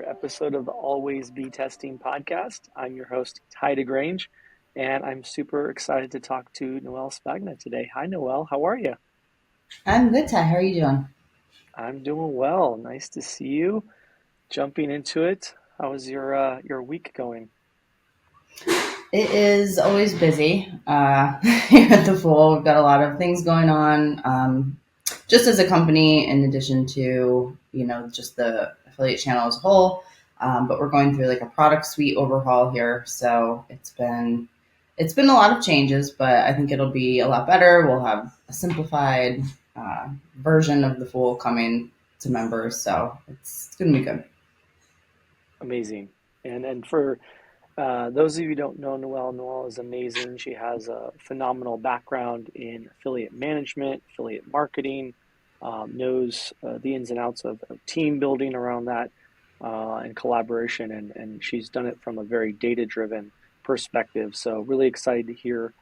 episode of the Always Be Testing podcast. I'm your host, DeGrange, and I'm super excited to talk to Noelle Spagna today. Hi, Noelle. How are you? I'm good, Ty. How are you doing? I'm doing well. Nice to see you. Jumping into it. How was your week going? It is always busy here at the Fool. We've got a lot of things going on, just as a company, in addition to just the affiliate channel as a whole. But we're going through like a product suite overhaul here, so it's been a lot of changes, but I think it'll be a lot better. We'll have a simplified version of the Fool coming to members, so it's going to be good. Amazing. And for those of you who don't know Noelle, Noelle is amazing. She has a phenomenal background in affiliate management, affiliate marketing, knows the ins and outs of team building around that and collaboration, and she's done it from a very data-driven perspective. So really excited to hear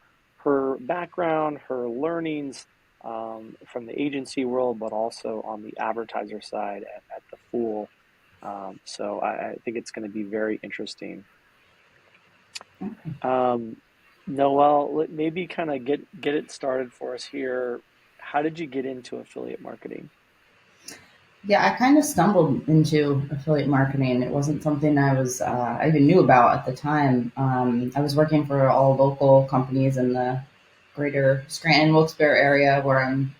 her background, her learnings from the agency world, but also on the advertiser side at the Fool. So I think it's going to be very interesting. Um, Noelle, maybe kind of get it started for us here. How did you get into affiliate marketing? Yeah, I kind of stumbled into affiliate marketing. It wasn't something I even knew about at the time. I was working for all local companies in the greater Scranton, Wilkes-Barre area where I'm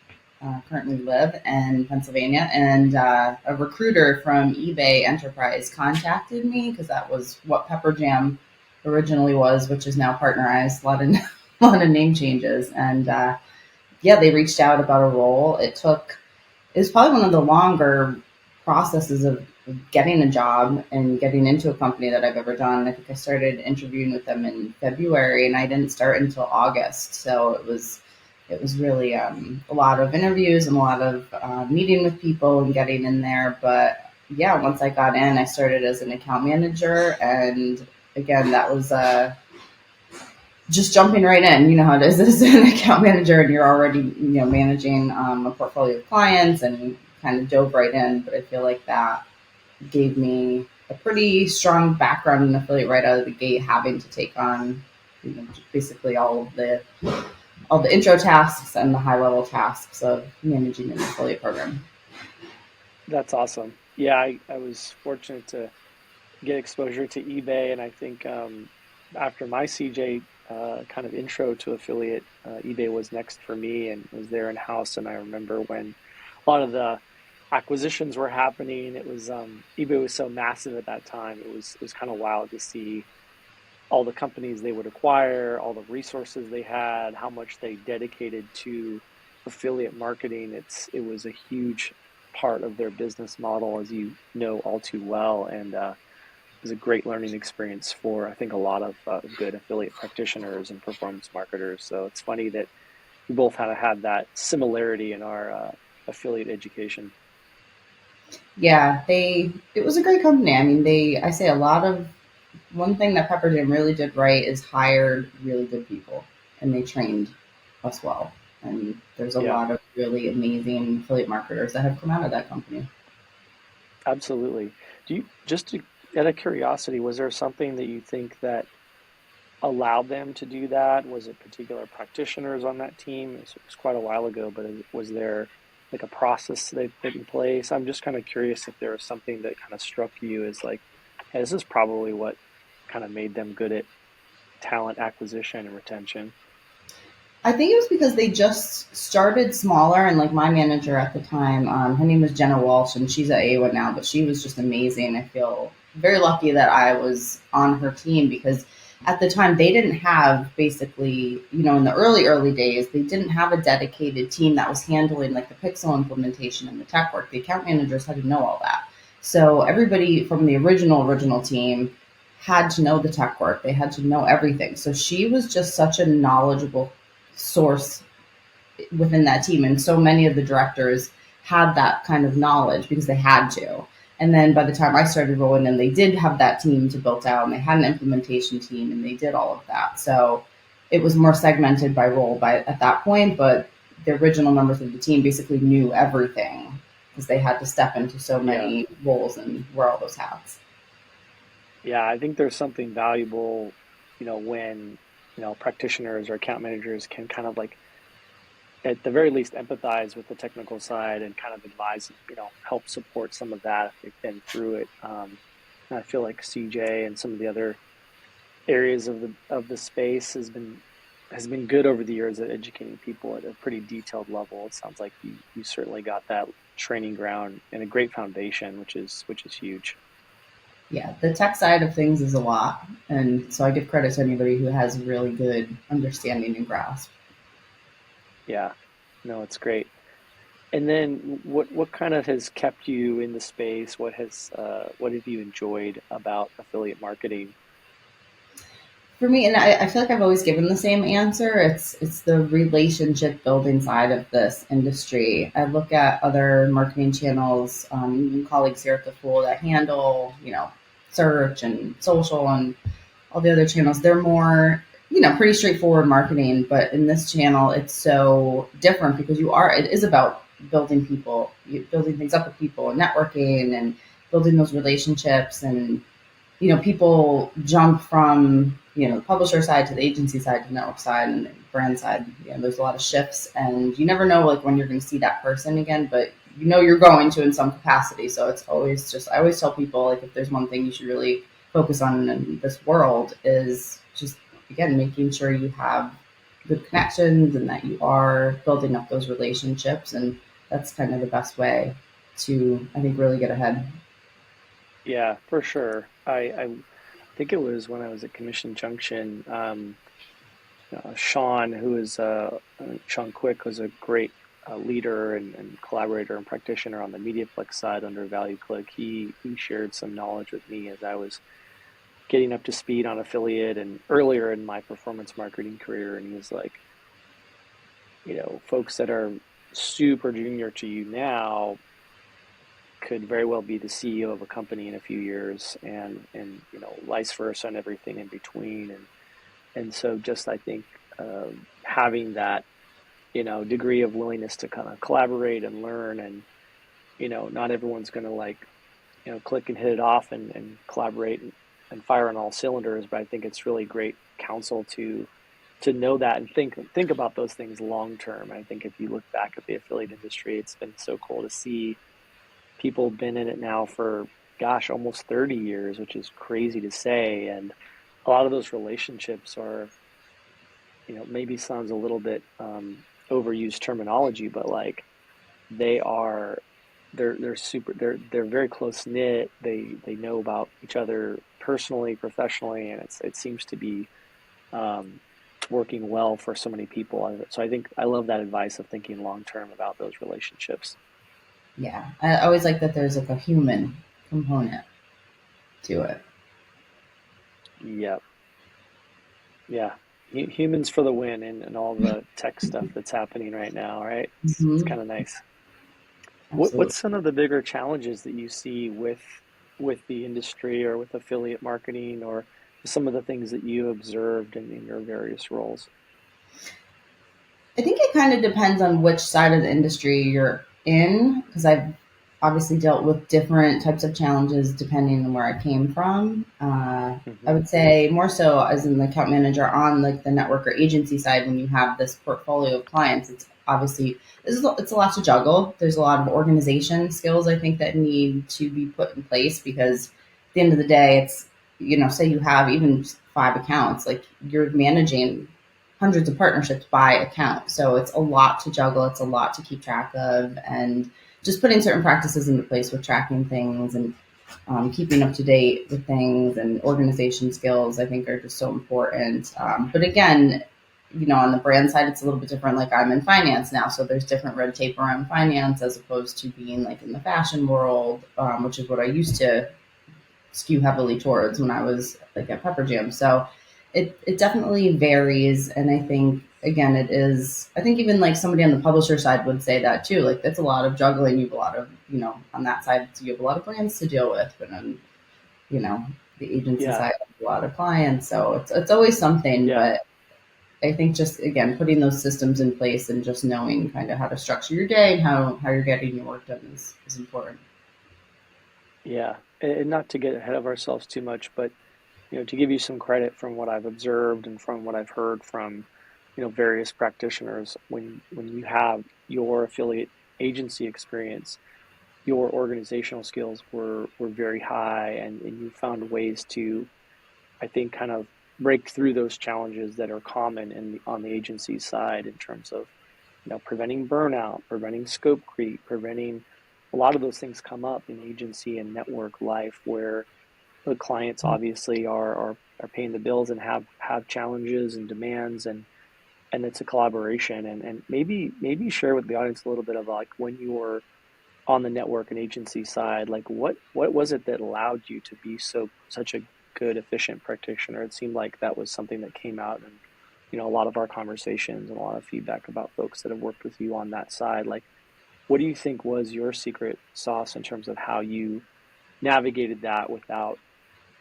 currently live in Pennsylvania, and a recruiter from eBay Enterprise contacted me because that was what Pepper Jam originally was, which is now Partnerize. A lot of a lot of name changes, and yeah, they reached out about a role. It was probably one of the longer processes of getting a job and getting into a company that I've ever done. I think I started interviewing with them in February, and I didn't start until August. So it was really a lot of interviews and a lot of meeting with people and getting in there. But yeah, once I got in, I started as an account manager, and again, that was just jumping right in. You know how it is as an account manager, and you're already managing a portfolio of clients, and kind of dove right in. But I feel like that gave me a pretty strong background in affiliate right out of the gate, having to take on basically all the intro tasks and the high level tasks of managing an affiliate program. That's awesome. Yeah, I was fortunate to get exposure to eBay, and I think after my CJ kind of intro to affiliate, eBay was next for me and was there in house. And I remember when a lot of the acquisitions were happening, it was eBay was so massive at that time. It was kind of wild to see all the companies they would acquire, all the resources they had, how much they dedicated to affiliate marketing. It was a huge part of their business model, as you know all too well, and it was a great learning experience for I think a lot of good affiliate practitioners and performance marketers. So it's funny that we both had that similarity in our affiliate education. Yeah, it was a great company. I mean, I say a lot of one thing that Pepper Jam really did right is hired really good people, and they trained us well. And there's a Yeah, lot of really amazing affiliate marketers that have come out of that company. absolutely. Do you out of curiosity, was there something that you think that allowed them to do that? Was it particular practitioners on that team? It was quite a while ago, but was there like a process they put in place? I'm just kind of curious if there was something that kind of struck you as like, hey, this is probably what kind of made them good at talent acquisition and retention. I think it was because they just started smaller, and like my manager at the time, her name was Jenna Walsh, and she's at A1 now, but she was just amazing. I feel very lucky that I was on her team because at the time they didn't have basically, in the early days, they didn't have a dedicated team that was handling like the Pixel implementation and the tech work. The account managers had to know all that. So everybody from the original team had to know the tech work. They had to know everything. So she was just such a knowledgeable source within that team. And so many of the directors had that kind of knowledge because they had to. And then by the time I started rolling in, they did have that team to build out, and they had an implementation team, and they did all of that. So it was more segmented by role by at that point, but the original members of the team basically knew everything because they had to step into so Yeah. many roles and wear all those hats. Yeah, I think there's something valuable, when, practitioners or account managers can kind of like, at the very least, empathize with the technical side and kind of advise, help support some of that if they've been through it. And I feel like CJ and some of the other areas of the space has been good over the years at educating people at a pretty detailed level. It sounds like you certainly got that training ground and a great foundation, which is huge. Yeah, the tech side of things is a lot, and so I give credit to anybody who has really good understanding and grasp. Yeah, no, it's great. And then what kind of has kept you in the space? What have you enjoyed about affiliate marketing? For me, and I feel like I've always given the same answer. It's the relationship building side of this industry. I look at other marketing channels, colleagues here at the Fool that handle, search and social and all the other channels. They're more, pretty straightforward marketing. But in this channel, it's so different because it is about building people, building things up with people, and networking, and building those relationships. And people jump from, the publisher side to the agency side to network side and brand side. There's a lot of shifts, and you never know like when you're going to see that person again, but you're going to in some capacity. So it's always just, I always tell people, like, if there's one thing you should really focus on in this world is just, again, making sure you have good connections and that you are building up those relationships. And that's kind of the best way to, I think, really get ahead. Yeah, for sure. I think it was when I was at Commission Junction. Sean, who is Sean Quick, was a great leader and collaborator and practitioner on the MediaFlex side under ValueClick. He shared some knowledge with me as I was getting up to speed on affiliate and earlier in my performance marketing career. And he was like, folks that are super junior to you now could very well be the CEO of a company in a few years, and vice versa and everything in between. And so just I think having that degree of willingness to kind of collaborate and learn, and not everyone's going to like click and hit it off and collaborate and fire on all cylinders, but I think it's really great counsel to know that and think about those things long term. I think if you look back at the affiliate industry, it's been so cool to see people have been in it now for, gosh, almost 30 years, which is crazy to say. And a lot of those relationships are, maybe sounds a little bit overused terminology, but like they are, they're super, they're very close knit. They know about each other personally, professionally, and it seems to be um, working well for so many people. So I think I love that advice of thinking long term about those relationships. Yeah, I always like that there's like a human component to it. Yeah, yeah. Humans for the win, and all the tech stuff that's happening right now, right? It's Hmm. kind of nice. What's Absolutely. some of the bigger challenges that you see with the industry or with affiliate marketing, or some of the things that you observed in your various roles? I think it kind of depends on which side of the industry you're in, because I've obviously dealt with different types of challenges depending on where I came from. I Hmm. would say more so as an account manager on like the network or agency side. When you have this portfolio of clients, it's obviously it's a lot to juggle. There's a lot of organization skills I think that need to be put in place because at the end of the day, it's say you have even 5 accounts, like you're managing hundreds of partnerships by account. So it's a lot to juggle. It's a lot to keep track of, and just putting certain practices into place with tracking things and keeping up to date with things and organization skills, I think, are just so important. But again, on the brand side, it's a little bit different. Like I'm in finance now, so there's different red tape around finance as opposed to being like in the fashion world, which is what I used to skew heavily towards when I was like at Pepper Jam. So it definitely varies, and I think again it is. I think even like somebody on the publisher side would say that too. Like that's a lot of juggling. You have a lot of on that side you have a lot of brands to deal with, but on you know the agency Yeah, side a lot of clients. So it's always something, yeah. but. I think just again putting those systems in place and just knowing kind of how to structure your day and how you're getting your work done is important. Yeah, and not to get ahead of ourselves too much, but to give you some credit from what I've observed and from what I've heard from, various practitioners, when you have your affiliate agency experience, your organizational skills were very high, and you found ways to, I think, kind of break through those challenges that are common on the agency side in terms of, preventing burnout, preventing scope creep, preventing a lot of those things come up in agency and network life where the clients obviously are paying the bills and have challenges and demands, and it's a collaboration, and maybe share with the audience a little bit of like when you were on the network and agency side, like what was it that allowed you to be such a good efficient practitioner? It seemed like that was something that came out in a lot of our conversations and a lot of feedback about folks that have worked with you on that side. Like, what do you think was your secret sauce in terms of how you navigated that without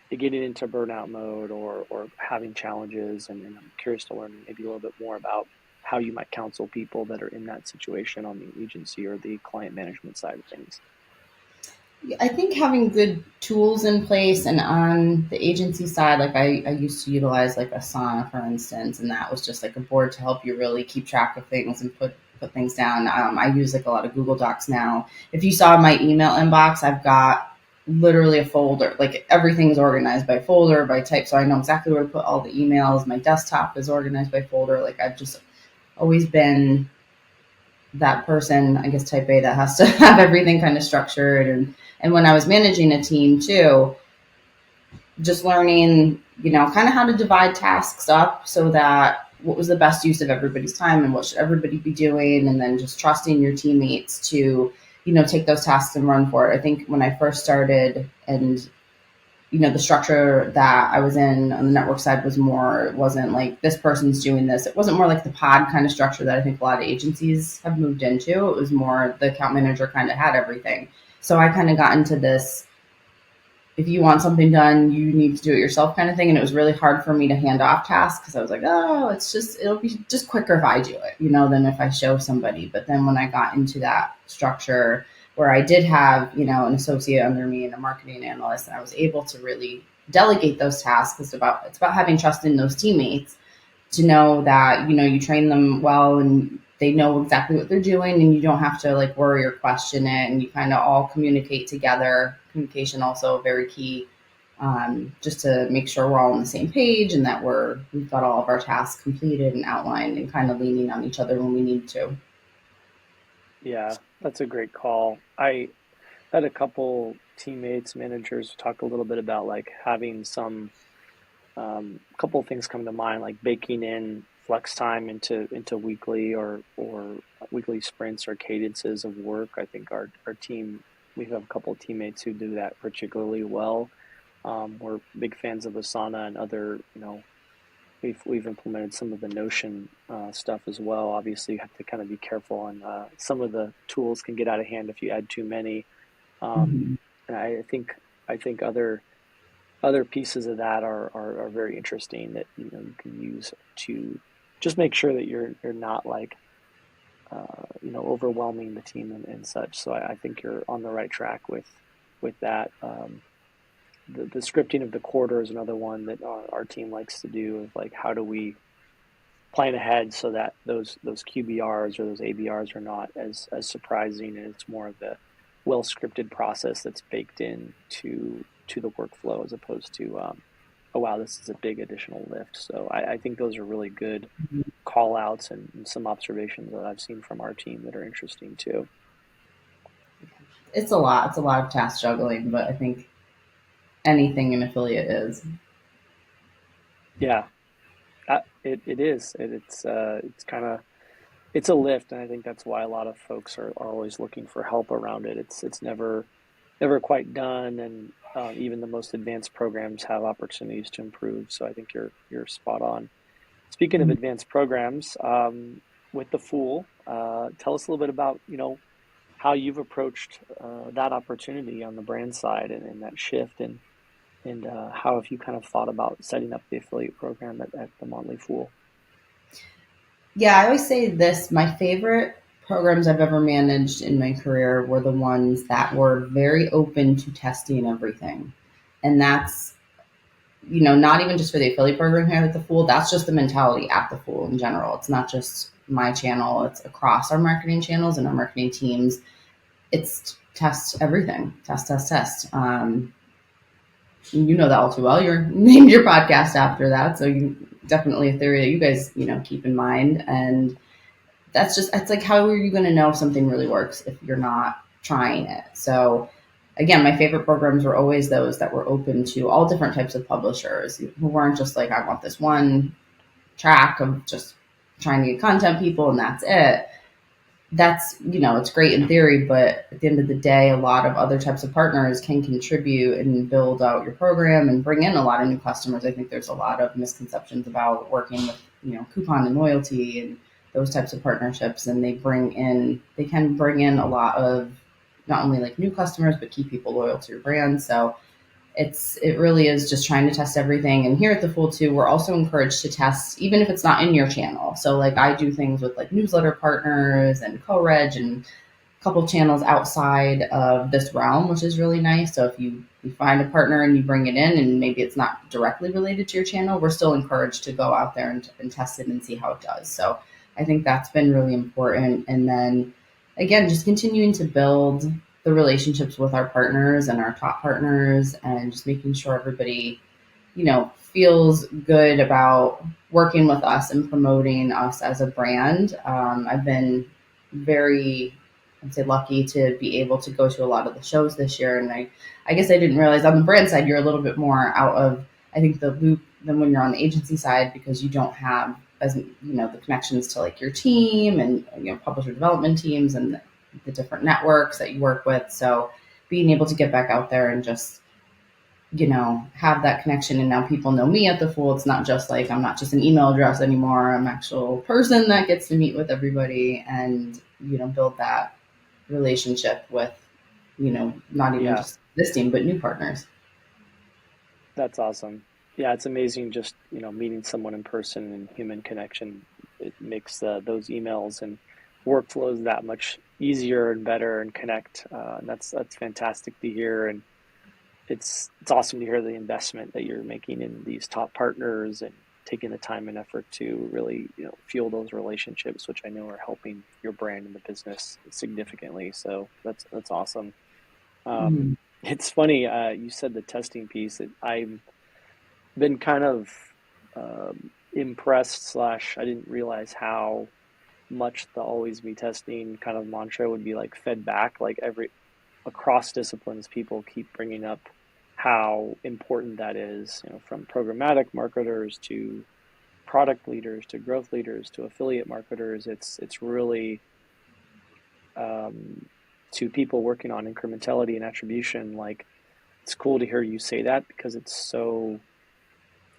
getting into burnout mode or having challenges? And I'm curious to learn maybe a little bit more about how you might counsel people that are in that situation on the agency or the client management side of things. I think having good tools in place, and on the agency side, like I used to utilize like Asana, for instance, and that was just like a board to help you really keep track of things and put things down. I use like a lot of Google Docs now. If you saw my email inbox, I've got literally a folder. Like everything's organized by folder, by type, so I know exactly where to put all the emails. My desktop is organized by folder. Like I've just always been that person, I guess type A, that has to have everything kind of structured. And when I was managing a team too, just learning, kind of how to divide tasks up so that what was the best use of everybody's time and what should everybody be doing, and then just trusting your teammates to, take those tasks and run for it. I think when I first started, and the structure that I was in on the network side was more, it wasn't like this person's doing this. It wasn't more like the pod kind of structure that I think a lot of agencies have moved into. It was more the account manager kind of had everything. So I kind of got into this, if you want something done, you need to do it yourself kind of thing. And it was really hard for me to hand off tasks because I was like, oh, it'll be just quicker if I do it, than if I show somebody. But then when I got into that structure where I did have, an associate under me and a marketing analyst, and I was able to really delegate those tasks. It's about having trust in those teammates to know that, you train them well and they know exactly what they're doing, and you don't have to like worry or question it, and you kind of all communicate together. Communication also very key, just to make sure we're all on the same page and that we've got all of our tasks completed and outlined, and kind of leaning on each other when we need to. Yeah, that's a great call. I had a couple teammates, managers talk a little bit about like having some couple of things come to mind, like baking in flex time into weekly or weekly sprints or cadences of work. I think our team, we have a couple of teammates who do that particularly well. We're big fans of Asana and other, we've implemented some of the Notion stuff as well. Obviously, you have to kind of be careful on some of the tools can get out of hand if you add too many. Um, Mm-hmm. and I think other pieces of that are very interesting that you can use to just make sure that you're not like overwhelming the team and such. So I think you're on the right track with that. The scripting of the quarter is another one that our team likes to do. Of like, how do we plan ahead so that those QBRs or those ABRs are not as surprising, and it's more of the well scripted process that's baked in to the workflow as opposed to oh wow, this is a big additional lift. So I think those are really good call outs and some observations that I've seen from our team that are interesting too. It's a lot. It's a lot of task juggling, but I think anything an affiliate is. Yeah, it is. It's kind of it's a lift, and I think that's why a lot of folks are always looking for help around it. It's never quite done, and even the most advanced programs have opportunities to improve. So I think you're spot on. Speaking of advanced programs, with the Fool, tell us a little bit about how you've approached that opportunity on the brand side and that shift, and how have you kind of thought about setting up the affiliate program at the Motley Fool? Yeah, I always say this. My favorite programs I've ever managed in my career were the ones that were very open to testing everything. And that's, not even just for the affiliate program here at the Fool, that's just the mentality at the Fool in general. It's not just my channel, it's across our marketing channels and our marketing teams. It's test everything, test, test, test. You know that all too well. You're named your podcast after that. So you definitely a theory that you guys, keep in mind. And it's like, how are you going to know if something really works if you're not trying it? So again, my favorite programs were always those that were open to all different types of publishers who weren't just like, I want this one track of just trying to get content people and that's it. That's, it's great in theory, but at the end of the day, a lot of other types of partners can contribute and build out your program and bring in a lot of new customers. I think there's a lot of misconceptions about working with, coupon and loyalty and those types of partnerships. And they can bring in a lot of not only like new customers, but keep people loyal to your brand. So it really is just trying to test everything. And here at the Fool too, we're also encouraged to test, even if it's not in your channel. So like I do things with like newsletter partners and co-reg and a couple channels outside of this realm, which is really nice. So if you find a partner and you bring it in and maybe it's not directly related to your channel, we're still encouraged to go out there and test it and see how it does. So I think that's been really important. And then again, just continuing to build the relationships with our partners and our top partners and just making sure everybody, feels good about working with us and promoting us as a brand. I've been very, I'd say, lucky to be able to go to a lot of the shows this year. And I guess I didn't realize on the brand side, you're a little bit more out of, I think, the loop than when you're on the agency side, because you don't have as, the connections to like your team and, publisher development teams and the different networks that you work with. So being able to get back out there and just, have that connection. And now people know me at the Fool. It's not just like, I'm not just an email address anymore. I'm an actual person that gets to meet with everybody and, build that relationship with, not even just existing, but new partners. That's awesome. Yeah, it's amazing just, meeting someone in person and human connection. It makes those emails and workflows that much easier and better and connect. That's fantastic to hear. And it's awesome to hear the investment that you're making in these top partners and taking the time and effort to really, fuel those relationships, which I know are helping your brand and the business significantly. So that's awesome. Mm. It's funny, you said the testing piece. I've been kind of impressed slash I didn't realize how much the always be testing kind of mantra would be like fed back. Like across disciplines, people keep bringing up how important that is, from programmatic marketers to product leaders to growth leaders to affiliate marketers. It's really to people working on incrementality and attribution. Like, it's cool to hear you say that because it's so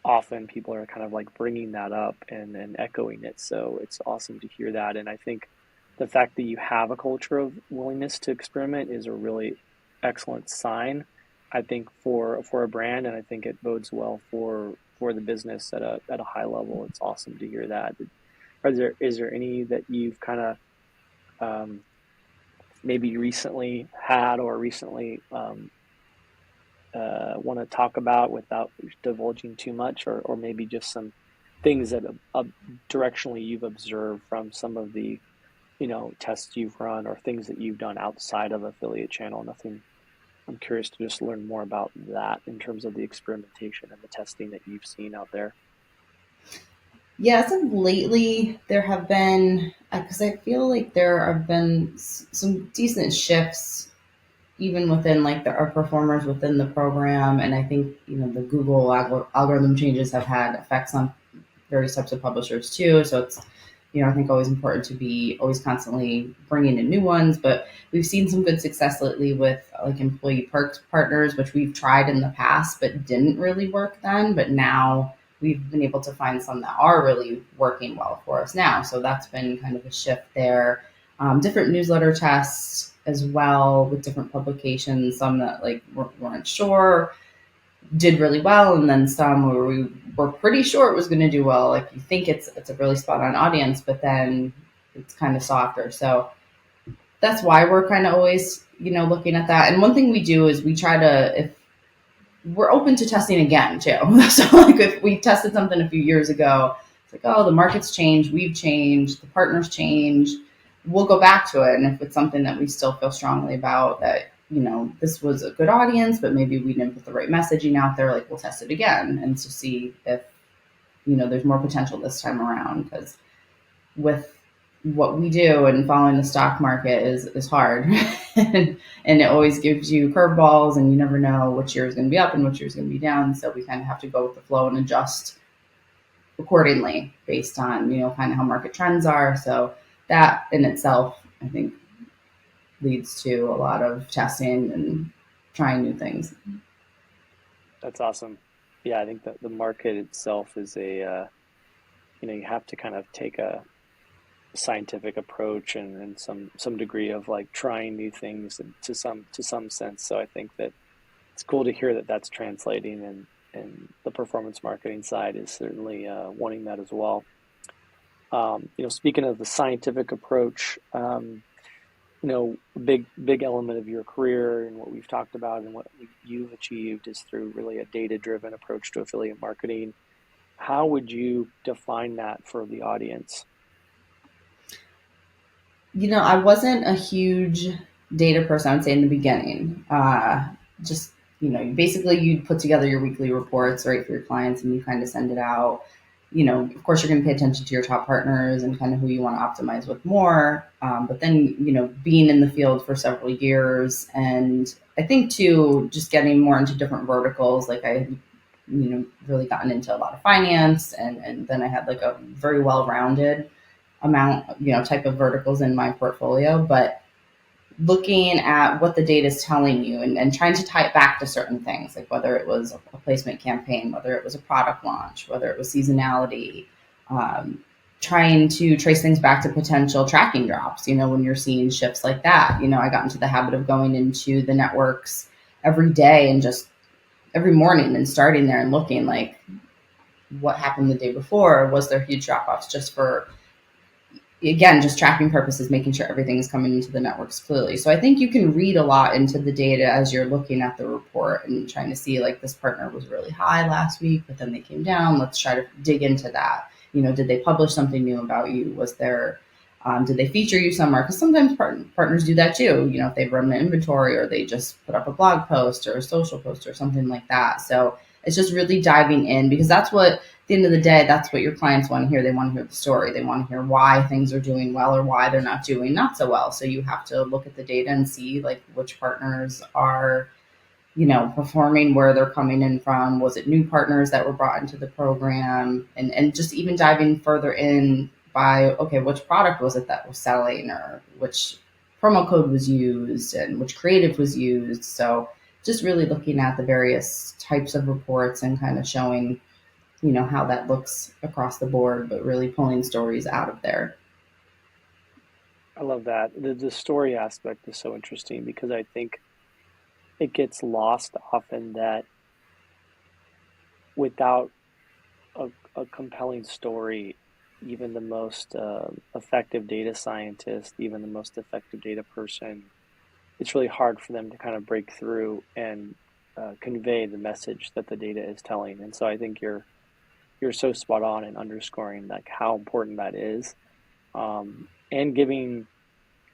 often people are kind of like bringing that up and echoing it. So it's awesome to hear that. And I think the fact that you have a culture of willingness to experiment is a really excellent sign, I think, for a brand. And I think it bodes well for the business at a high level. It's awesome to hear that. Is there any that you've kind of maybe recently had or recently want to talk about without divulging too much, or maybe just some things that directionally you've observed from some of the tests you've run or things that you've done outside of affiliate channel? Nothing. I'm curious to just learn more about that in terms of the experimentation and the testing that you've seen out there. Yeah, so lately there have been, because I feel like there have been some decent shifts even within like our performers within the program. And I think, the Google algorithm changes have had effects on various types of publishers too. So it's, I think always important to be always constantly bringing in new ones. But we've seen some good success lately with like employee perks partners, which we've tried in the past, but didn't really work then. But now we've been able to find some that are really working well for us now. So that's been kind of a shift there. Different newsletter tests as well with different publications, some that like weren't sure did really well, and then some where we were pretty sure it was going to do well. Like you think it's a really spot on audience, but then it's kind of softer. So that's why we're kind of always, looking at that. And one thing we do is we try to, if we're open to testing again too. So like if we tested something a few years ago, it's like, oh, the market's changed, we've changed, the partners changed. We'll go back to it. And if it's something that we still feel strongly about, that, this was a good audience, but maybe we didn't put the right messaging out there, like we'll test it again and to see if, there's more potential this time around. Because with what we do and following the stock market is hard. and it always gives you curveballs, and you never know which year is going to be up and which year is going to be down. So we kind of have to go with the flow and adjust accordingly based on, kind of how market trends are. So that in itself, I think, leads to a lot of testing and trying new things. That's awesome. Yeah, I think that the market itself is you have to kind of take a scientific approach and some degree of like trying new things to some sense. So I think that it's cool to hear that that's translating, and the performance marketing side is certainly wanting that as well. Speaking of the scientific approach, a big element of your career and what we've talked about and what you've achieved is through really a data-driven approach to affiliate marketing. How would you define that for the audience? I wasn't a huge data person, I would say, in the beginning. Just, basically you put together your weekly reports, right, for your clients, and you kind of send it out. Of course, you're going to pay attention to your top partners and kind of who you want to optimize with more. But then, being in the field for several years, and I think too, just getting more into different verticals, like I really gotten into a lot of finance, and then I had like a very well-rounded amount, type of verticals in my portfolio. But looking at what the data is telling you, and trying to tie it back to certain things, like whether it was a placement campaign, whether it was a product launch, whether it was seasonality, trying to trace things back to potential tracking drops, when you're seeing shifts like that. I got into the habit of going into the networks every day and just every morning and starting there and looking like what happened the day before. Was there huge drop offs, just for, again, just tracking purposes, making sure everything is coming into the networks clearly. So I think you can read a lot into the data as you're looking at the report and trying to see, like, this partner was really high last week, but then they came down. Let's try to dig into that. Did they publish something new about you? Was there, did they feature you somewhere? Because sometimes partners do that too. If they've run an inventory, or they just put up a blog post or a social post or something like that. So it's just really diving in, because that's what, at the end of the day, that's what your clients want to hear. They want to hear the story. They want to hear why things are doing well or why they're not doing not so well. So you have to look at the data and see, like, which partners are, performing, where they're coming in from. Was it new partners that were brought into the program? And just even diving further in by, okay, which product was it that was selling, or which promo code was used and which creative was used. So just really looking at the various types of reports and kind of showing, how that looks across the board, but really pulling stories out of there. I love that. The story aspect is so interesting because I think it gets lost often that without a compelling story, even the most effective data scientist, even the most effective data person, it's really hard for them to kind of break through and convey the message that the data is telling. And so I think you're so spot on in underscoring like how important that is, and giving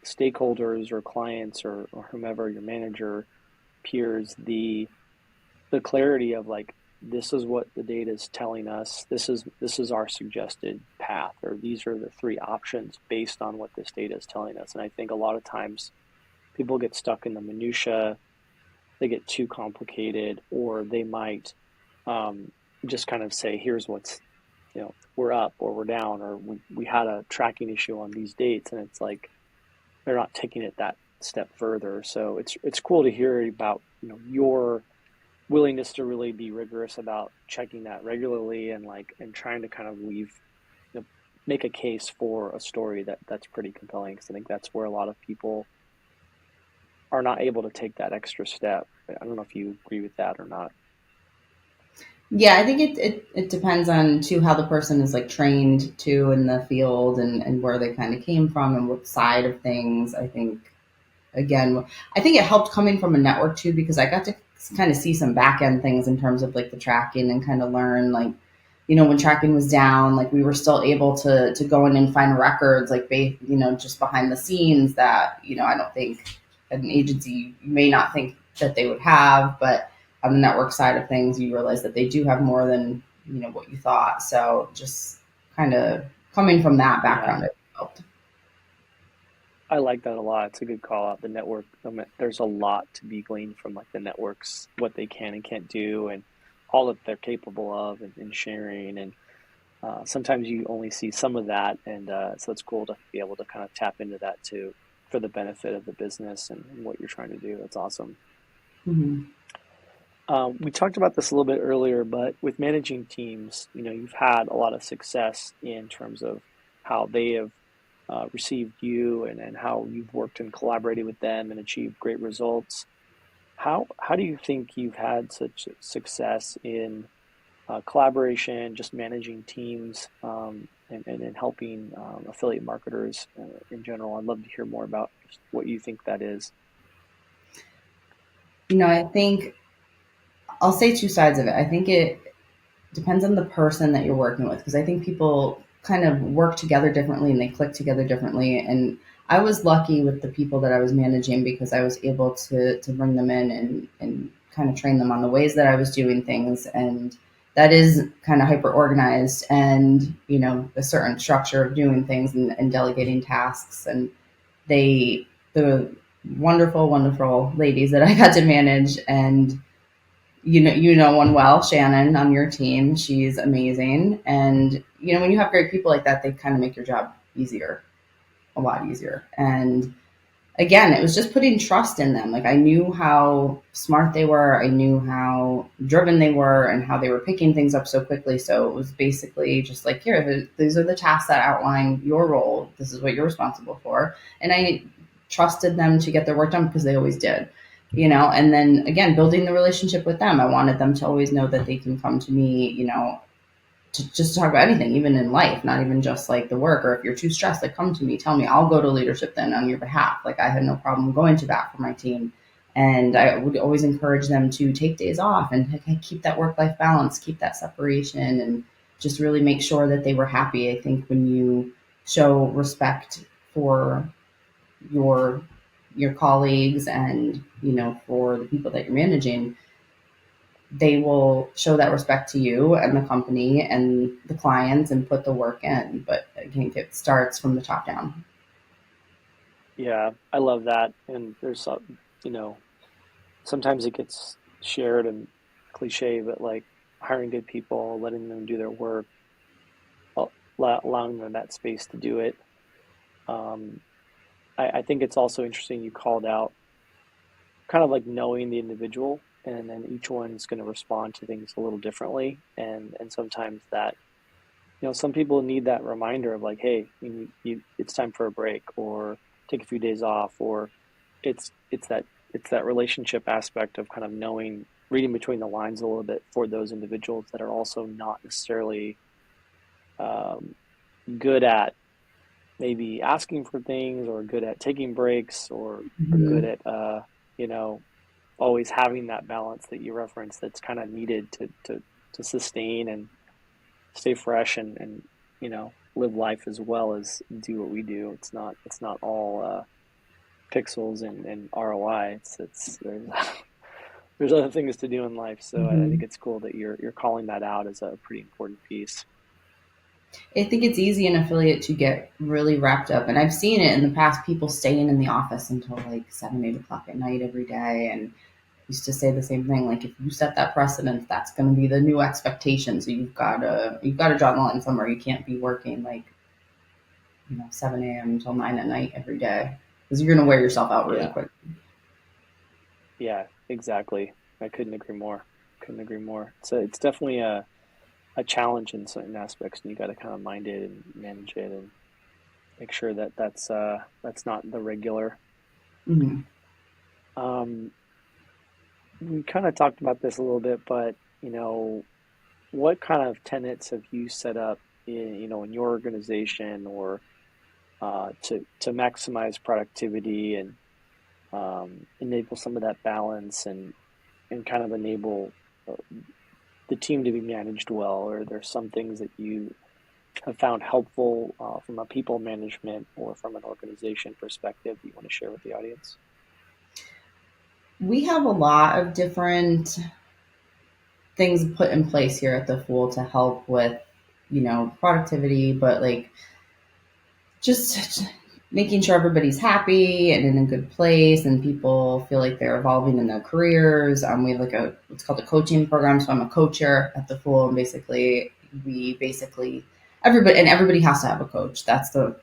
stakeholders or clients or whomever, your manager, peers, the clarity of like, this is what the data is telling us. This is our suggested path, or these are the three options based on what this data is telling us. And I think a lot of times people get stuck in the minutia, they get too complicated, or they might just kind of say, here's what's, we're up or we're down, or we had a tracking issue on these dates, and it's like they're not taking it that step further. So it's cool to hear about your willingness to really be rigorous about checking that regularly, and trying to kind of make a case for a story that's pretty compelling, because I think that's where a lot of people are not able to take that extra step. I don't know if you agree with that or not. Yeah, I think it depends on too how the person is, like, trained to in the field, and where they kind of came from and what side of things. I think again, I think it helped coming from a network too, because I got to kind of see some back end things in terms of like the tracking and kind of learn like, when tracking was down, like we were still able to go in and find records like just behind the scenes that I don't think an agency may not think that they would have, but on the network side of things, you realize that they do have more than what you thought. So just kind of coming from that Yeah, background, it helped. I like that a lot. It's a good call out. The network, there's a lot to be gleaned from like the networks, what they can and can't do, and all that they're capable of, and sharing. And sometimes you only see some of that, and so it's cool to be able to kind of tap into that too for the benefit of the business and what you're trying to do. That's awesome. Mm-hmm. We talked about this a little bit earlier, but with managing teams, you've had a lot of success in terms of how they have received you, and how you've worked and collaborated with them and achieved great results. How do you think you've had such success in collaboration, just managing teams, and in helping affiliate marketers in general? I'd love to hear more about just what you think that is. I think I'll say two sides of it. I think it depends on the person that you're working with, because I think people kind of work together differently and they click together differently. And I was lucky with the people that I was managing because I was able to bring them in and kind of train them on the ways that I was doing things. And that is kind of hyper organized and, a certain structure of doing things and delegating tasks. And the wonderful, wonderful ladies that I got to manage, and you know one well, Shannon on your team. She's amazing. And when you have great people like that, they kind of make your job easier, a lot easier. And again, it was just putting trust in them. Like I knew how smart they were, I knew how driven they were, and how they were picking things up so quickly. So it was basically just like, here, these are the tasks that outline your role. This is what you're responsible for. And I trusted them to get their work done because they always did. And then again, building the relationship with them, I wanted them to always know that they can come to me, to just talk about anything, even in life, not even just like the work. Or if you're too stressed, like come to me, tell me, I'll go to leadership then on your behalf. Like I had no problem going to bat for my team. And I would always encourage them to take days off and keep that work-life balance, keep that separation, and just really make sure that they were happy. I think when you show respect for your your colleagues and for the people that you're managing, they will show that respect to you and the company and the clients and put the work in. But I think it starts from the top down. Yeah, I love that. And there's you know, sometimes it gets shared and cliche, but like hiring good people, letting them do their work, allowing them that space to do it. Um, I think it's also interesting you called out kind of like knowing the individual, and then each one's going to respond to things a little differently, and sometimes that some people need that reminder of like, hey, it's time for a break, or take a few days off, or it's that relationship aspect of kind of knowing, reading between the lines a little bit for those individuals that are also not necessarily um, good at maybe asking for things, or good at taking breaks, or good Mm-hmm. at you know always having that balance that you referenced, that's kind of needed to sustain and stay fresh, and live life as well as do what we do. It's not all pixels and ROI. It's there's other things to do in life. So I think Mm-hmm. it's cool that you're calling that out as a pretty important piece. I think it's easy in affiliate to get really wrapped up. And I've seen it in the past, people staying in the office until like 7, 8 o'clock at night every day. And used to say the same thing. Like if you set that precedent, that's going to be the new expectation. So you've got to draw the line somewhere. You can't be working like 7 a.m. until 9 at night every day, because you're going to wear yourself out really Yeah, quick. yeah, exactly. I couldn't agree more. Couldn't agree more. So it's definitely a challenge in certain aspects, and you got to kind of mind it and manage it and make sure that that's not the regular. Mm-hmm. Um, we kind of talked about this a little bit, but you know, what kind of tenets have you set up in your organization, or to maximize productivity, and enable some of that balance and kind of enable uh, the team to be managed well? Or there's some things that you have found helpful from a people management or from an organization perspective that you want to share with the audience? We have a lot of different things put in place here at the Fool to help with, productivity, but like just making sure everybody's happy and in a good place and people feel like they're evolving in their careers. We have like what's called a coaching program. So I'm a coacher at the Fool, and we basically everybody has to have a coach. That's the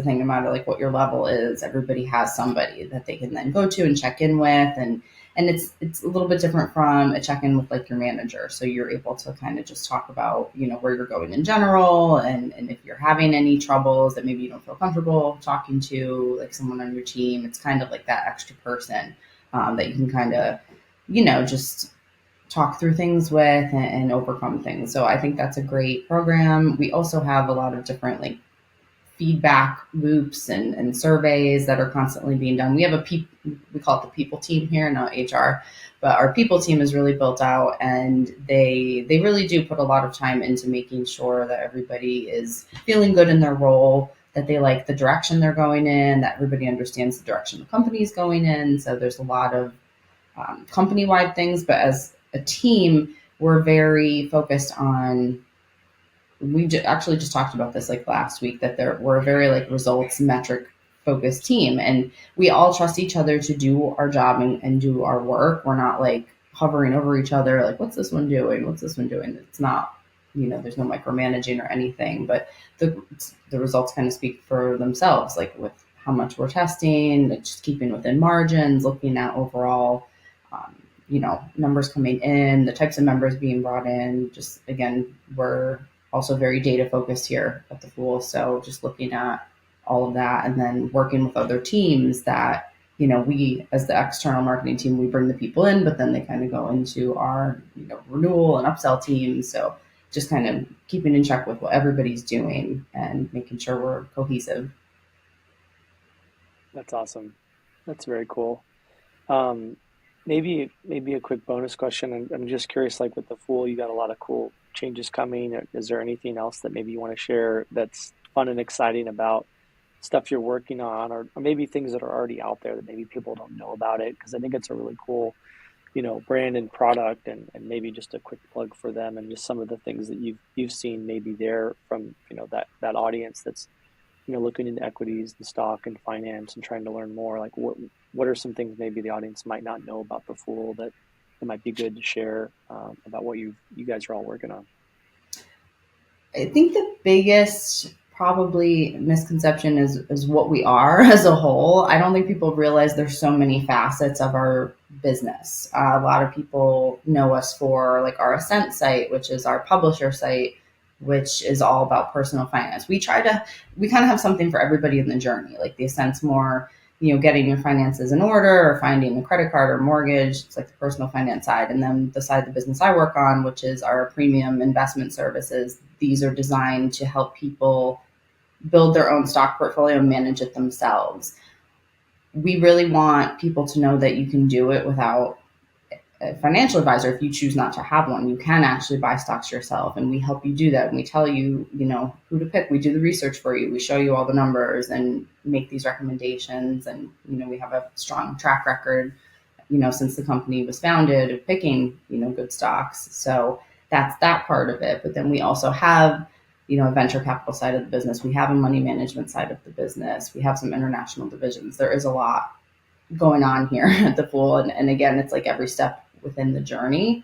thing, no matter like what your level is, everybody has somebody that they can then go to and check in with, and it's a little bit different from a check-in with like your manager. So you're able to kind of just talk about, where you're going in general, and if you're having any troubles that maybe you don't feel comfortable talking to like someone on your team. It's kind of like that extra person that you can kind of, just talk through things with, and overcome things. So I think that's a great program. We also have a lot of different like feedback loops and surveys that are constantly being done. We have we call it the people team here, not HR, but our people team is really built out, and they really do put a lot of time into making sure that everybody is feeling good in their role, that they like the direction they're going in, that everybody understands the direction the company is going in. So there's a lot of company wide things, but as a team, we're very focused on, actually just talked about this like last week, that we're a very like results metric focused team, and we all trust each other to do our job and do our work. We're not like hovering over each other like, what's this one doing, what's this one doing. It's not, there's no micromanaging or anything, but the the results kind of speak for themselves, like with how much we're testing, like just keeping within margins, looking at overall numbers coming in, the types of members being brought in. Just again, we're also very data focused here at the Fool. So just looking at all of that, and then working with other teams that, we as the external marketing team, we bring the people in, but then they kind of go into our, renewal and upsell teams. So just kind of keeping in check with what everybody's doing and making sure we're cohesive. That's awesome. That's very cool. Um, maybe a quick bonus question. I'm just curious, like with the Fool, you got a lot of cool changes coming. Is there anything else that maybe you want to share that's fun and exciting about stuff you're working on, or maybe things that are already out there that maybe people don't know about it? Because I think it's a really cool, brand and product, and maybe just a quick plug for them and just some of the things that you've seen maybe there from, that audience that's, looking into equities and stock and finance and trying to learn more. Like what are some things maybe the audience might not know about the Fool that it might be good to share about what you guys are all working on? I think the biggest probably misconception is what we are as a whole. I don't think people realize there's so many facets of our business. A lot of people know us for like our Ascent site, which is our publisher site, which is all about personal finance. We kind of have something for everybody in the journey. Like the Ascent's more, getting your finances in order or finding a credit card or mortgage. It's like the personal finance side. And then the side of the business I work on, which is our premium investment services, these are designed to help people build their own stock portfolio and manage it themselves. We really want people to know that you can do it without a financial advisor. If you choose not to have one, you can actually buy stocks yourself, and we help you do that. And we tell you, who to pick. We do the research for you. We show you all the numbers and make these recommendations. And we have a strong track record, since the company was founded, of picking, good stocks. So that's that part of it. But then we also have, a venture capital side of the business. We have a money management side of the business. We have some international divisions. There is a lot going on here at the Fool. And again, it's like every step within the journey,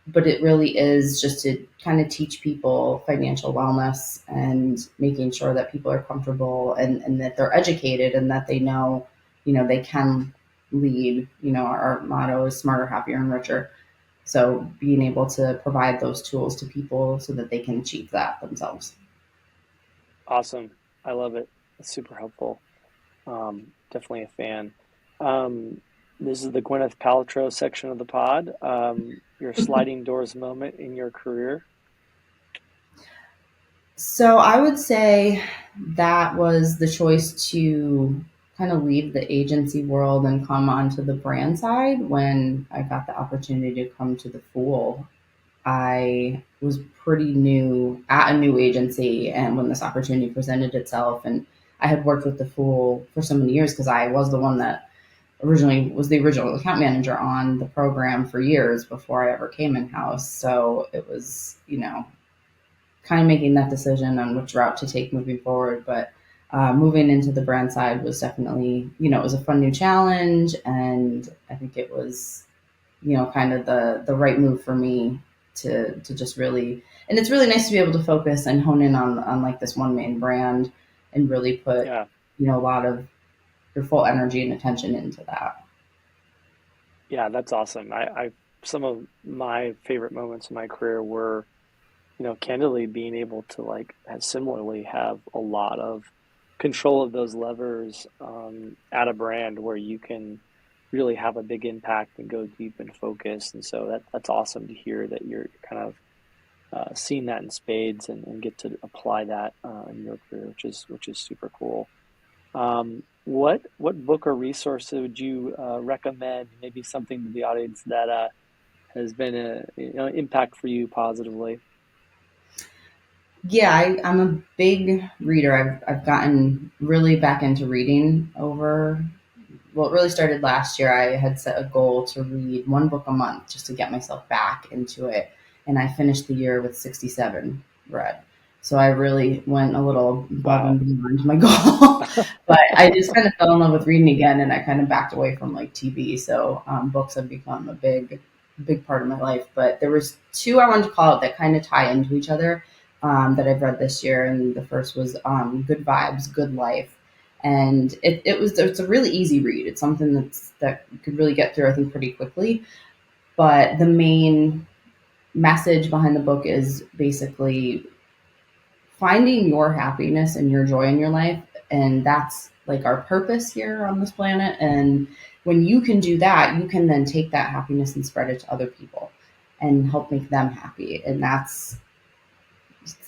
but it really is just to kind of teach people financial wellness and making sure that people are comfortable, and that they're educated, and that they know, they can lead. Our motto is smarter, happier, and richer. So being able to provide those tools to people so that they can achieve that themselves. Awesome. I love it. It's super helpful. Definitely a fan. Um, this is the Gwyneth Paltrow section of the pod. Your sliding doors moment in your career. So I would say that was the choice to kind of leave the agency world and come onto the brand side when I got the opportunity to come to the Fool. I was pretty new at a new agency, and when this opportunity presented itself, and I had worked with the Fool for so many years because I was the one that originally was the original account manager on the program for years before I ever came in house. So it was, kind of making that decision on which route to take moving forward. But moving into the brand side was definitely, it was a fun new challenge, and I think it was, kind of the right move for me to just really, and it's really nice to be able to focus and hone in on like this one main brand and really put, Yeah. a lot of your full energy and attention into that. Yeah, that's awesome. I some of my favorite moments in my career were, candidly being able to like have similarly have a lot of control of those levers at a brand where you can really have a big impact and go deep and focus. And so that's awesome to hear that you're kind of seeing that in spades and get to apply that in your career, which is super cool. What book or resource would you recommend? Maybe something to the audience that has been a impact for you positively. Yeah, I'm a big reader. I've gotten really back into reading over. Well, it really started last year. I had set a goal to read one book a month just to get myself back into it, and I finished the year with 67 read. So I really went a little above Wow. and beyond my goal, but I just kind of fell in love with reading again, and I kind of backed away from like TV. So books have become a big part of my life. But there was two I wanted to call out that kind of tie into each other that I've read this year, and the first was Good Vibes, Good Life, and it's a really easy read. It's something that you could really get through, I think, pretty quickly. But the main message behind the book is basically finding your happiness and your joy in your life, and that's like our purpose here on this planet. And when you can do that, you can then take that happiness and spread it to other people and help make them happy. And that's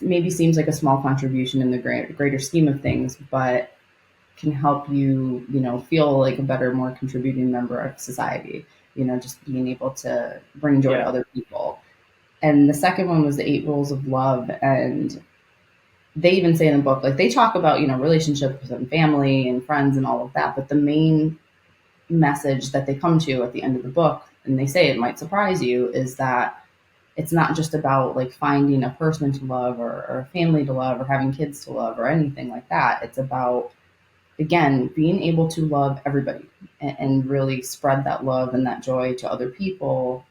maybe seems like a small contribution in the greater scheme of things, but can help you, feel like a better, more contributing member of society. Just being able to bring joy to Yeah. other people. And the second one was the 8 Rules of Love, and they even say in the book, like they talk about, relationships and family and friends and all of that, but the main message that they come to at the end of the book, and they say it might surprise you, is that it's not just about like finding a person to love or a family to love or having kids to love or anything like that. It's about, again, being able to love everybody and really spread that love and that joy to other people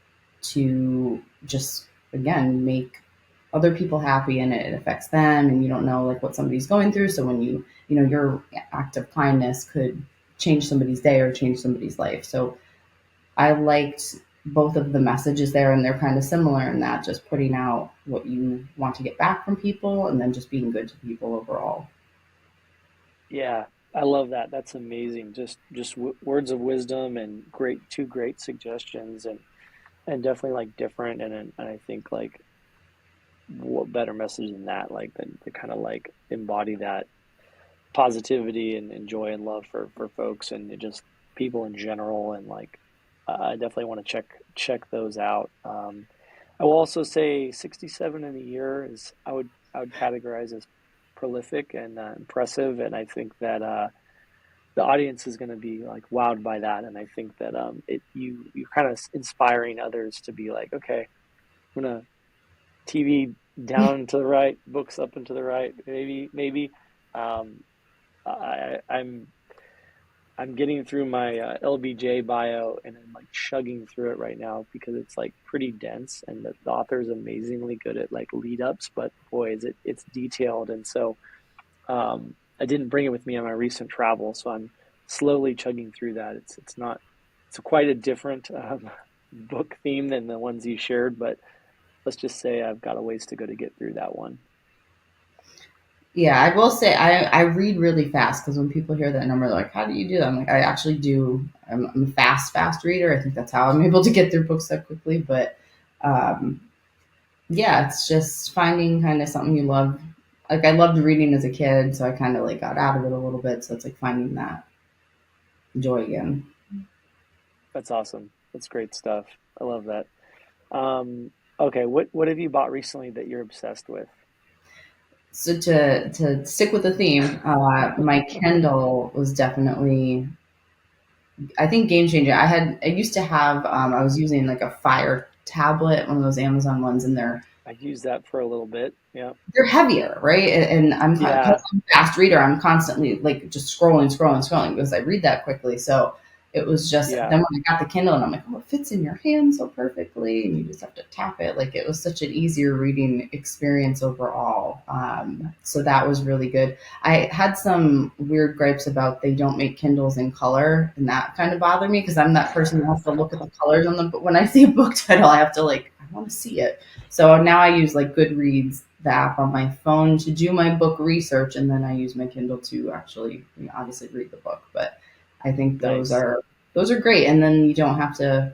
to just, again, make other people happy, and it affects them, and you don't know like what somebody's going through. So when your act of kindness could change somebody's day or change somebody's life. So I liked both of the messages there, and they're kind of similar in that just putting out what you want to get back from people and then just being good to people overall. Yeah, I love that. That's amazing. Just words of wisdom and two great suggestions and definitely like different and I think like what better message than that like than to kind of like embody that positivity and joy and love for folks and just people in general and like I definitely want to check those out. I will also say 67 in a year is I would categorize as prolific and impressive, and I think that the audience is going to be like wowed by that, and I think that you're kind of inspiring others to be like, okay, I'm gonna TV down and to the right, books up and to the right, maybe. Um, I'm getting through my LBJ bio and I'm like chugging through it right now because it's like pretty dense and the author is amazingly good at like lead ups, but boy, it's detailed. And so I didn't bring it with me on my recent travel, so I'm slowly chugging through that. It's not it's quite a different book theme than the ones you shared, but let's just say I've got a ways to go to get through that one. Yeah, I will say I read really fast because when people hear that number, they're like, "How do you do that?" I'm like, I actually do. I'm a fast reader. I think that's how I'm able to get through books that quickly. But um, yeah, it's just finding kind of something you love. Like I loved reading as a kid, so I kind of like got out of it a little bit. So it's like finding that. enjoy again. That's awesome. That's great stuff. I love that. Okay, what have you bought recently that you're obsessed with? So to stick with the theme, my Kindle was definitely, I think, game changer. I used to have, I was using like a Fire tablet, one of those Amazon ones, and I used that for a little bit. Yeah. they're heavier, right? And because Yeah. I'm a fast reader, I'm constantly like just scrolling because I read that quickly. So it was just Yeah. then when I got the Kindle and I'm like, oh, it fits in your hand so perfectly, and you just have to tap it. Like it was such an easier reading experience overall. So that was really good. I had some weird gripes about they don't make Kindles in color, and that kind of bothered me because I'm that person who has to look at the colors on them. But when I see a book title, I have to like I want to see it. So now I use like Goodreads, the app on my phone to do my book research, and then I use my Kindle to actually, obviously read the book. But I think Nice. those are great, and then you don't have to,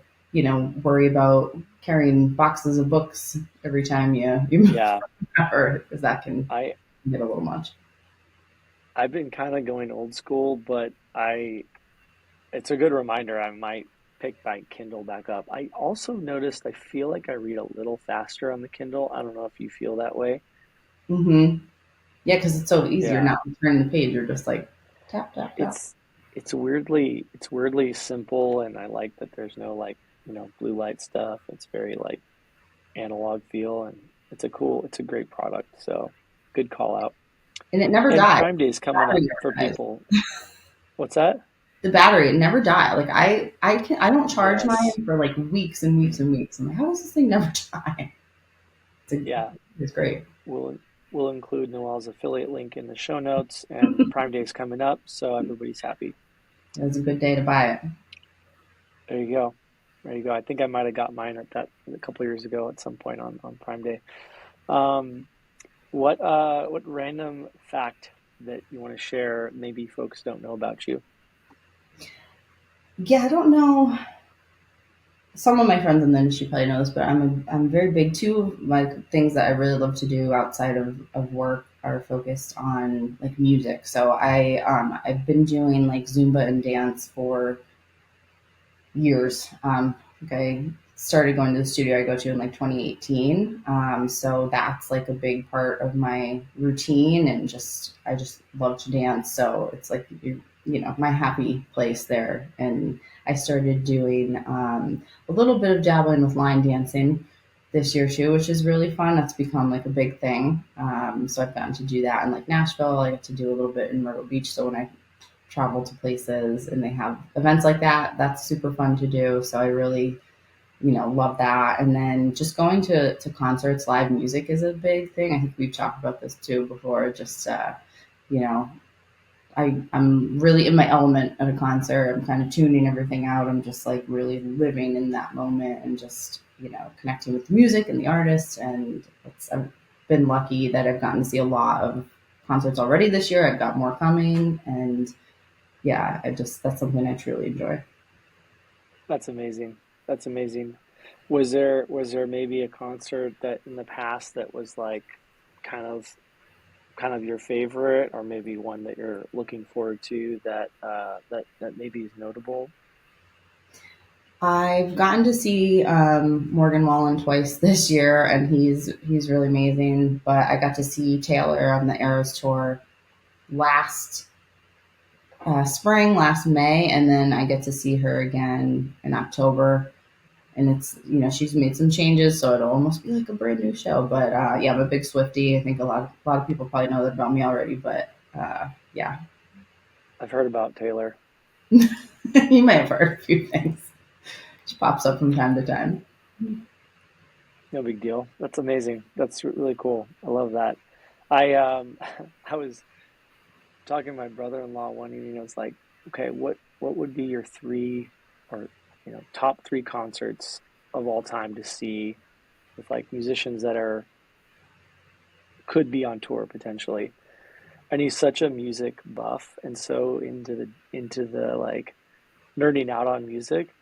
worry about carrying boxes of books every time you move Yeah. because that can I get a little much. I've been kind of going old school, but I it's a good reminder. I might pick my Kindle back up. I also noticed I feel like I read a little faster on the Kindle. I don't know if you feel that way. Hmm. Yeah, because it's so easier Yeah. now to turn the page. You're just like tap tap tap. It's it's weirdly simple, and I like that there's no like, blue light stuff. It's very like analog feel, and it's a great product. So good call out. And it never And dies. Prime Day is coming up Battery for never dies. people. What's that? The battery it never die. Like I don't charge mine Yes. for like weeks and weeks and weeks. I'm like, how does this thing never die? It's, a, Yeah. it's great. We'll include Noelle's affiliate link in the show notes, and Prime Day is coming up, so everybody's happy. It was a good day to buy it. There you go. There you go. I think I might have got mine at that a couple years ago at some point on Prime Day. Um, what random fact that you want to share maybe folks don't know about you? Yeah, I don't know. Some of my friends in the industry probably know this, but I'm very big too. Like things that I really love to do outside of work are focused on like music. So I've been doing like Zumba and dance for years. I started going to the studio I go to in like 2018. So that's like a big part of my routine, and I just love to dance. So it's like my happy place there. And I started doing a little bit of dabbling with line dancing this year too, which is really fun. That's become like a big thing. So I've gotten to do that in like Nashville. I get to do a little bit in Myrtle Beach. So when I travel to places and they have events like that, that's super fun to do. So I really, love that. And then just going to concerts, live music is a big thing. I think we've talked about this too before. Just, you know, I'm really in my element at a concert. I'm kind of tuning everything out. I'm just like really living in that moment and just, connecting with the music and the artist. And I've been lucky that I've gotten to see a lot of concerts already this year. I've got more coming, and yeah, that's something I truly enjoy. That's amazing. That's amazing. Was there maybe a concert that in the past that was like kind of kind of your favorite, or maybe one that you're looking forward to that maybe is notable? I've gotten to see Morgan Wallen twice this year, and he's really amazing. But I got to see Taylor on the Eras tour last spring, last May, and then I get to see her again in October. And it's she's made some changes, so it'll almost be like a brand new show. But yeah, I'm a big Swiftie. I think a lot of people probably know that about me already, but yeah, I've heard about Taylor. you may have heard a few things. She pops up from time to time. No big deal. That's amazing. That's really cool. I love that. I I was talking to my brother-in-law one evening. I was like, okay, what would be your three or top three concerts of all time to see with like musicians that are could be on tour potentially? And he's such a music buff and so into the like nerding out on music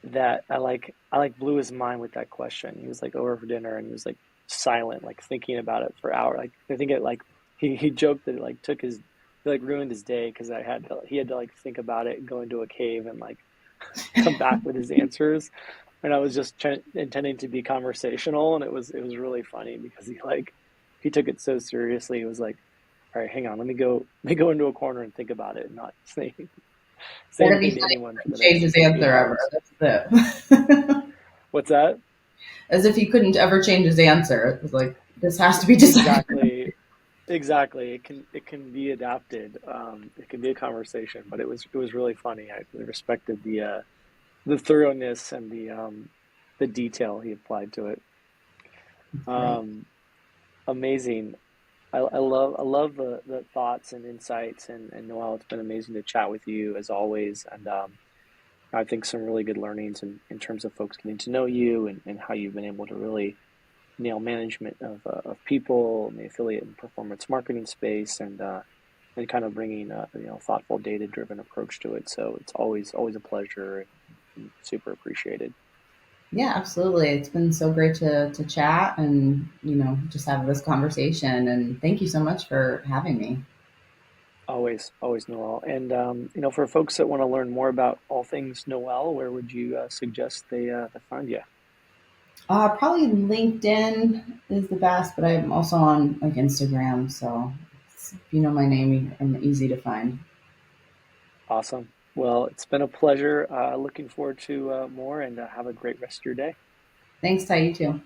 that I like blew his mind with that question. He was like over for dinner and he was like silent, like thinking about it for hours. Like I think it like he joked that it like took his he like ruined his day because he had to like think about it and go into a cave and like come back with his answers. And I was just intending to be conversational, and it was really funny because he took it so seriously. He was like, "All right, hang on, let me go into a corner and think about it, and not say What if he anything said to he anyone for couldn't the change next his 8 answer ever? hours." That's it. What's that? As if he couldn't ever change his answer. It was like, this has to be decided. Exactly. Exactly. It can be adapted. It can be a conversation, but it was really funny. I really respected the thoroughness and the detail he applied to it. Great. Um, Amazing. I love the thoughts and insights, and Noel, it's been amazing to chat with you as always. And I think some really good learnings in terms of folks getting to know you, and how you've been able to really nail management of people in the affiliate and performance marketing space, and kind of bringing a thoughtful data driven approach to it. So it's always a pleasure, and super appreciated. Yeah, absolutely. It's been so great to chat and, just have this conversation. And thank you so much for having me. Always Noel. And for folks that want to learn more about all things Noel, where would you suggest they find you? Probably LinkedIn is the best, but I'm also on like Instagram. So if you know my name, I'm easy to find. Awesome. Well, it's been a pleasure. Looking forward to more, and have a great rest of your day. Thanks, Ty. You too.